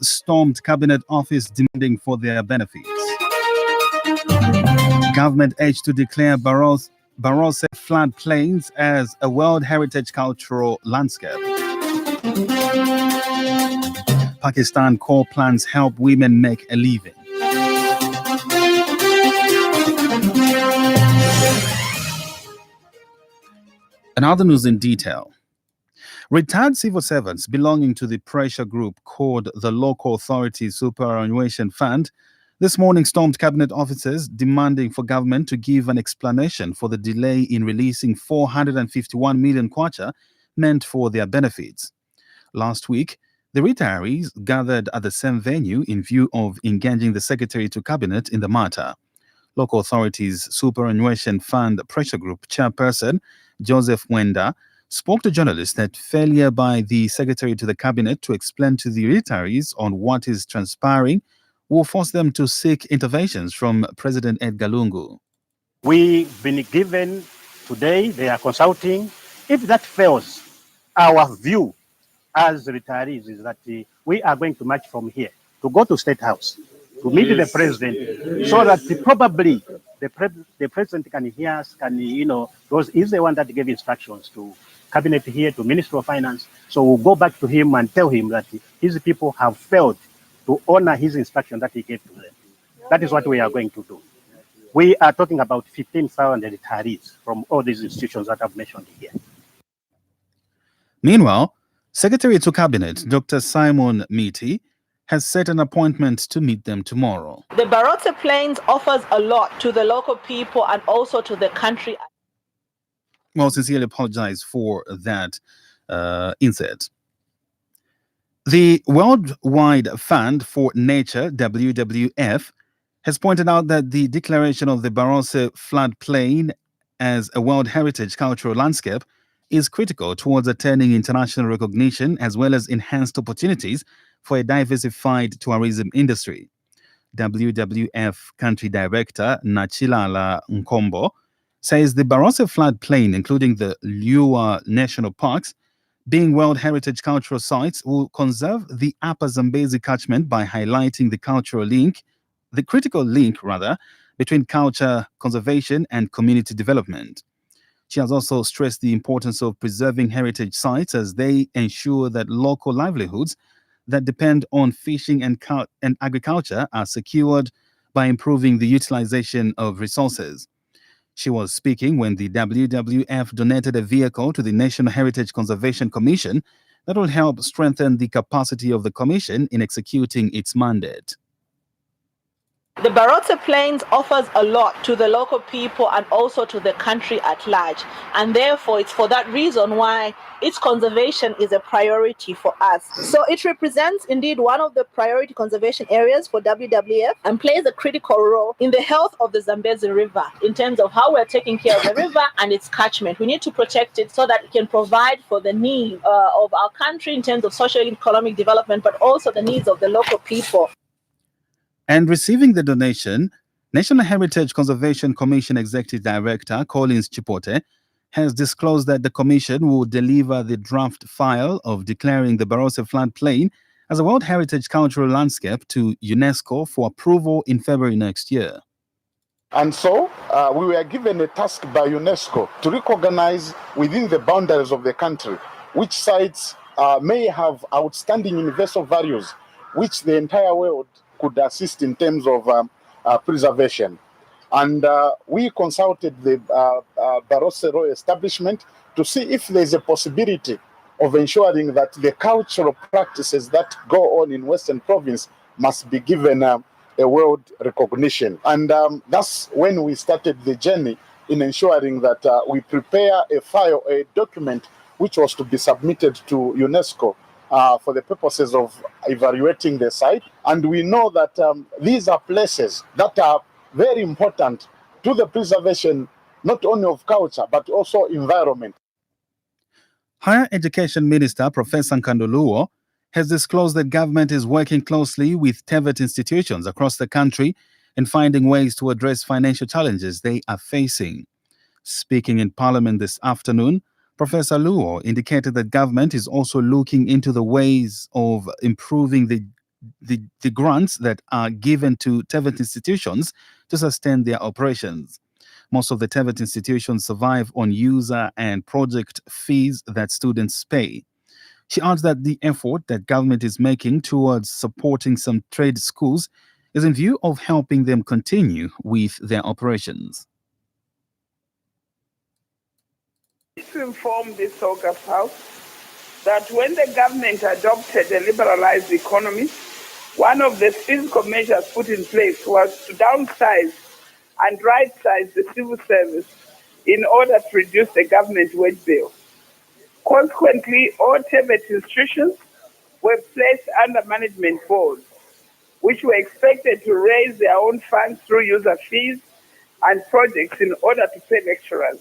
stormed Cabinet Office demanding for their benefits. Government urged to declare Barose floodplains as a World Heritage Cultural Landscape. Pakistan core plans help women make a living. And other news in detail. Retired civil servants belonging to the pressure group called the Local Authority Superannuation Fund this morning stormed cabinet offices demanding for government to give an explanation for the delay in releasing 451 million kwacha meant for their benefits. Last week, the retirees gathered at the same venue in view of engaging the Secretary to Cabinet in the matter. Local Authorities Superannuation Fund Pressure Group chairperson Joseph Wenda spoke to journalists that failure by the Secretary to the Cabinet to explain to the retirees on what is transpiring will force them to seek interventions from President Edgar Lungu. We've been given today, they are consulting. If that fails, our view as retirees is that we are going to march from here to go to State House to meet the president, so that probably the president can hear us, because he's the one that gave instructions to cabinet here, to Minister of Finance. So we'll go back to him and tell him that his people have failed to honor his instruction that he gave to them. That is what we are going to do. We are talking about 15,000 retirees from all these institutions that I've mentioned here. Meanwhile, Secretary to Cabinet Dr. Simon Miti has set an appointment to meet them tomorrow. The Barotse Plains offers a lot to the local people and also to the country. Well, sincerely apologize for that insert. The Worldwide Fund for Nature, WWF, has pointed out that the declaration of the Barotse floodplain as a World Heritage Cultural Landscape is critical towards attaining international recognition as well as enhanced opportunities for a diversified tourism industry. WWF Country Director Nachilala Nkombo says the Barotse floodplain, including the Liuwa National Parks, being World Heritage Cultural Sites, will conserve the Upper Zambezi catchment by highlighting the critical link between culture conservation and community development. She has also stressed the importance of preserving heritage sites as they ensure that local livelihoods that depend on fishing and agriculture are secured by improving the utilization of resources. She was speaking when the WWF donated a vehicle to the National Heritage Conservation Commission that will help strengthen the capacity of the commission in executing its mandate. The Barotse Plains offers a lot to the local people and also to the country at large. And therefore, it's for that reason why its conservation is a priority for us. So it represents indeed one of the priority conservation areas for WWF and plays a critical role in the health of the Zambezi River in terms of how we're taking care of the river and its catchment. We need to protect it so that it can provide for the needs of our country in terms of socio-economic development, but also the needs of the local people. And receiving the donation, National Heritage Conservation Commission Executive Director Collins Chipote has disclosed that the commission will deliver the draft file of declaring the Barotse floodplain as a World Heritage Cultural Landscape to UNESCO for approval in February next year. And so we were given a task by UNESCO to recognize within the boundaries of the country which sites may have outstanding universal values which the entire world could assist in terms of preservation. And we consulted the Barotse Royal Establishment to see if there's a possibility of ensuring that the cultural practices that go on in Western Province must be given a world recognition. And that's when we started the journey in ensuring that we prepare a document which was to be submitted to UNESCO for the purposes of evaluating the site. And we know that these are places that are very important to the preservation not only of culture but also environment. Higher Education Minister Professor Nkandoluo has disclosed that government is working closely with TVET institutions across the country in finding ways to address financial challenges they are facing. Speaking in Parliament this afternoon, Professor Luo indicated that government is also looking into the ways of improving the the grants that are given to TVET institutions to sustain their operations. Most of the TVET institutions survive on user and project fees that students pay. She adds that the effort that government is making towards supporting some trade schools is in view of helping them continue with their operations. To inform this August House that when the government adopted a liberalized economy, one of the physical measures put in place was to downsize and right-size the civil service in order to reduce the government wage bill. Consequently, all TVET institutions were placed under management boards, which were expected to raise their own funds through user fees and projects in order to pay lecturers.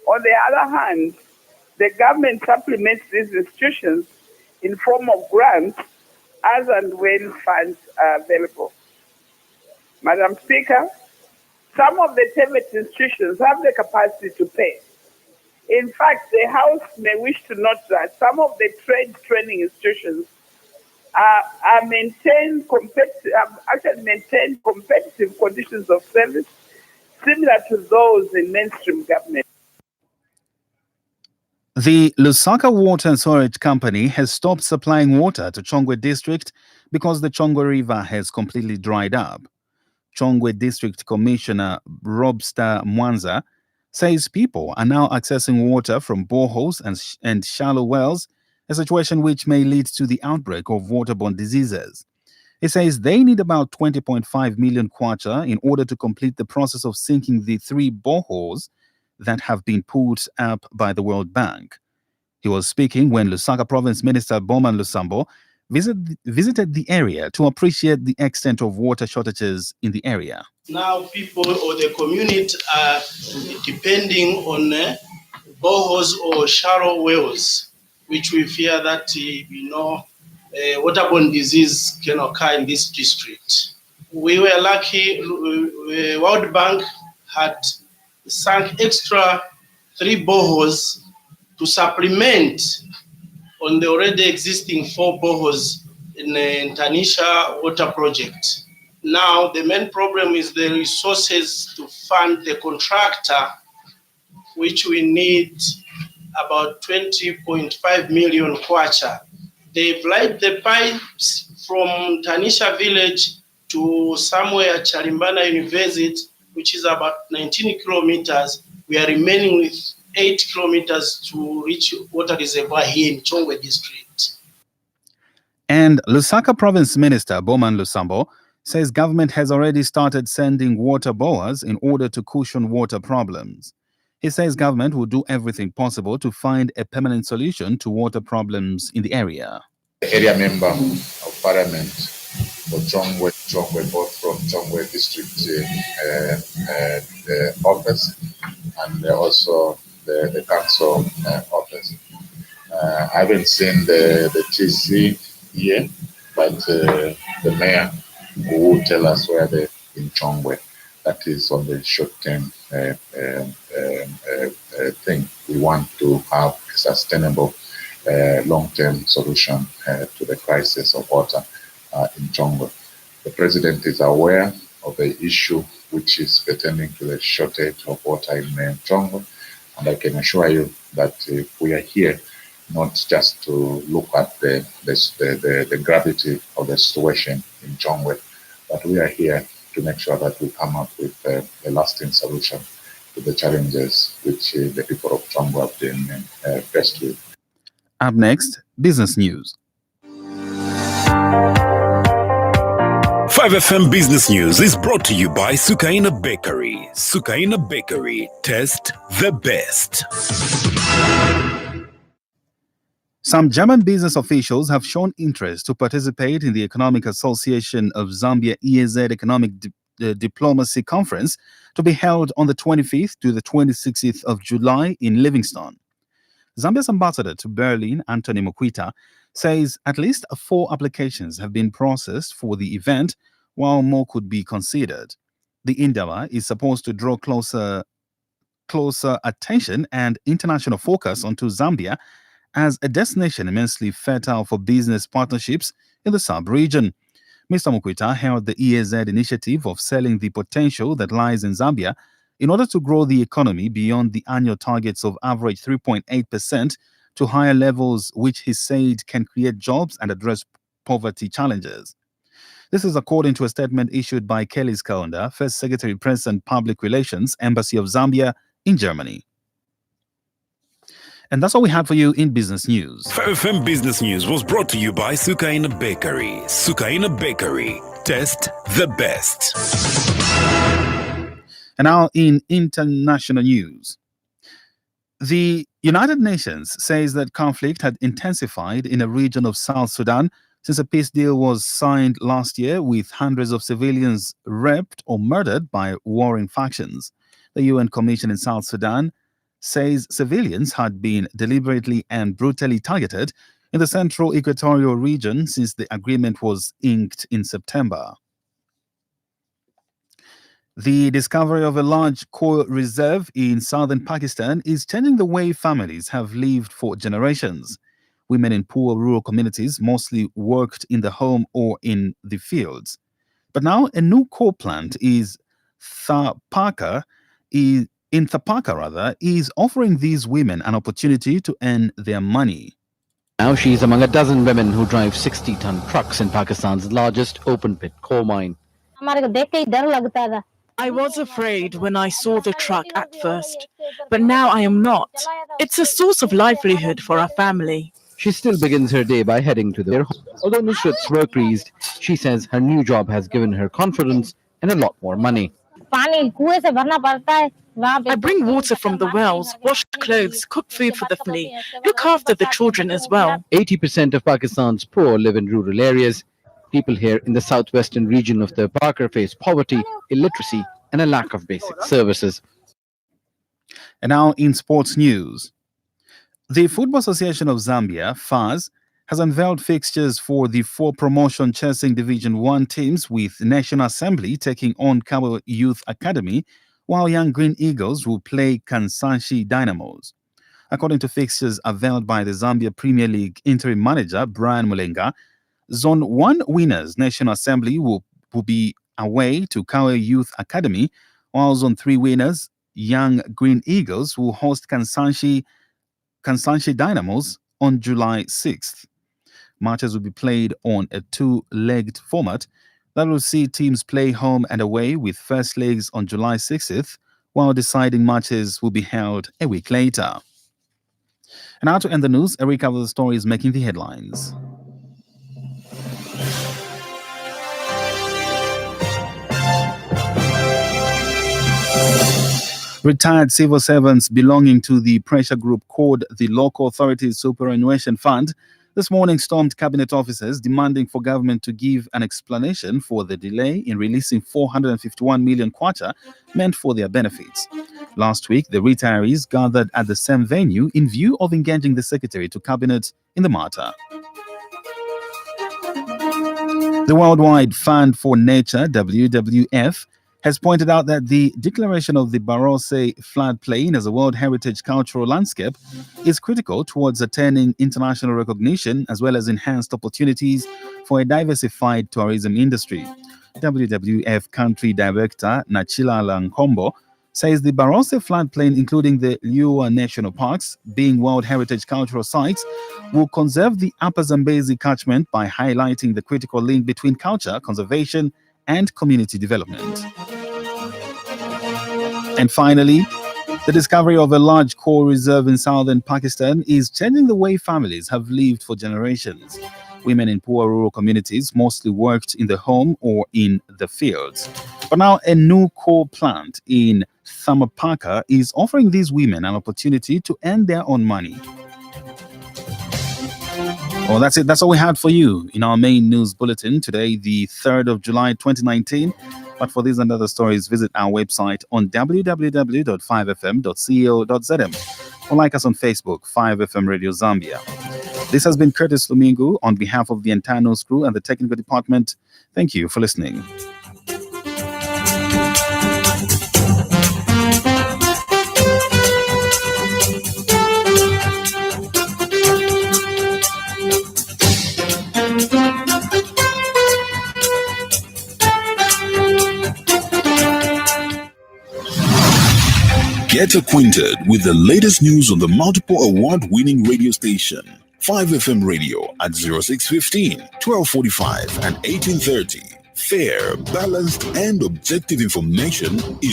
On the other hand, the government supplements these institutions in form of grants as and when funds are available. Madam Speaker, some of the TVET institutions have the capacity to pay. In fact, the House may wish to note that some of the trade training institutions have maintained competitive conditions of service similar to those in mainstream government. The Lusaka Water and Storage Company has stopped supplying water to Chongwe District because the Chongwe River has completely dried up. Chongwe District Commissioner Robster Mwanza says people are now accessing water from boreholes and shallow wells, a situation which may lead to the outbreak of waterborne diseases. He says they need about 20.5 million kwacha in order to complete the process of sinking the 3 boreholes that have been put up by the World Bank. He was speaking when Lusaka Province Minister Bowman Lusambo visited the area to appreciate the extent of water shortages in the area. Now people or the community are depending on boreholes or shallow wells, which we fear that waterborne disease can occur in this district. We were lucky, World Bank had sunk extra 3 boreholes to supplement on the already existing 4 boreholes in the Tanisha water project. Now, the main problem is the resources to fund the contractor, which we need about 20.5 million kwacha. They've laid the pipes from Tanisha village to somewhere Chalimbana University, which is about 19 kilometers. We are remaining with 8 kilometers to reach water reservoir here in Chongwe district. And Lusaka Province Minister Bowman Lusambo says government has already started sending water bowers in order to cushion water problems. He says government will do everything possible to find a permanent solution to water problems in the area. The area member of parliament for Chongwe, both from Chongwe district office and also the council office. I haven't seen the TC here, but the mayor will tell us where they're in Chongwe. That is on the short-term thing. We want to have a sustainable long-term solution to the crisis of water in Chongwe. The president is aware of the issue which is pertaining to the shortage of water in Chongwe, and I can assure you that we are here not just to look at the gravity of the situation in Chongwe, but we are here to make sure that we come up with a lasting solution to the challenges which the people of Chongwe have been faced with. Up next, business news. 5FM Business News is brought to you by Sukaina Bakery. Sukaina Bakery, taste the best. Some German business officials have shown interest to participate in the Economic Association of Zambia EAZ Economic Diplomacy Conference to be held on the 25th to the 26th of July in Livingstone. Zambia's ambassador to Berlin, Anthony Mokwita, says at least 4 applications have been processed for the event, while more could be considered. The endeavor is supposed to draw closer attention and international focus onto Zambia as a destination immensely fertile for business partnerships in the sub-region. Mr. Mukwita held the EAZ initiative of selling the potential that lies in Zambia in order to grow the economy beyond the annual targets of average 3.8% to higher levels, which he said can create jobs and address poverty challenges. This is according to a statement issued by Kelly's Kaunda, First Secretary Press and Public Relations, Embassy of Zambia in Germany. And that's all we have for you in business news. 5FM Business News was brought to you by Sukaina Bakery. Sukaina Bakery. Test the best. And now in international news. The United Nations says that conflict had intensified in a region of South Sudan since a peace deal was signed last year, with hundreds of civilians raped or murdered by warring factions. The UN Commission in South Sudan says civilians had been deliberately and brutally targeted in the central equatorial region since the agreement was inked in September. The discovery of a large coal reserve in southern Pakistan is changing the way families have lived for generations. Women in poor rural communities mostly worked in the home or in the fields. But now a new coal plant is Thapaka is offering these women an opportunity to earn their money. Now she's among a dozen women who drive 60-ton trucks in Pakistan's largest open-pit coal mine. I was afraid when I saw the truck at first, but now I am not. It's a source of livelihood for our family. She still begins her day by heading to their home. Although Nusrat's work increased, she says her new job has given her confidence and a lot more money. I bring water from the wells, wash clothes, cook food for the family, look after the children as well. 80% of Pakistan's poor live in rural areas. People here in the southwestern region of the Parker face poverty, illiteracy, and a lack of basic services. And now in sports news. The Football Association of Zambia, FAZ, has unveiled fixtures for the 4 promotion chasing Division 1 teams, with National Assembly taking on Cabo Youth Academy, while Young Green Eagles will play Kansanshi Dynamos. According to fixtures unveiled by the Zambia Premier League interim manager, Brian Mulenga, Zone 1 winners, National Assembly, will be away to Kawe Youth Academy, while Zone 3 winners, Young Green Eagles, will host Kansanshi Dynamos on July 6th. Matches will be played on a 2-legged format that will see teams play home and away, with first legs on July 6th, while deciding matches will be held a week later. And now to end the news, a recap of the stories making the headlines. Retired civil servants belonging to the pressure group called the Local Authorities Superannuation Fund this morning stormed cabinet offices, demanding for government to give an explanation for the delay in releasing 451 million kwacha meant for their benefits. Last week, the retirees gathered at the same venue in view of engaging the Secretary to Cabinet in the matter. The Worldwide Fund for Nature, WWF, has pointed out that the declaration of the Barotse floodplain as a World Heritage Cultural Landscape is critical towards attaining international recognition as well as enhanced opportunities for a diversified tourism industry. WWF Country Director Nachila Lankombo says the Barotse floodplain, including the Liuwa National Parks, being World Heritage Cultural Sites, will conserve the Upper Zambezi catchment by highlighting the critical link between culture, conservation, and community development. And finally, the discovery of a large coal reserve in southern Pakistan is changing the way families have lived for generations. Women in poor rural communities mostly worked in the home or in the fields. But now a new coal plant in Thapaka is offering these women an opportunity to earn their own money. Well, that's it. That's all we had for you in our main news bulletin today, the 3rd of July, 2019. But for these and other stories, visit our website on www.5fm.co.zm or like us on Facebook, 5FM Radio Zambia. This has been Curtis Lumingu on behalf of the entire news crew and the technical department. Thank you for listening. Get acquainted with the latest news on the multiple award-winning radio station, 5FM Radio at 0615, 1245 and 1830. Fair, balanced and objective information is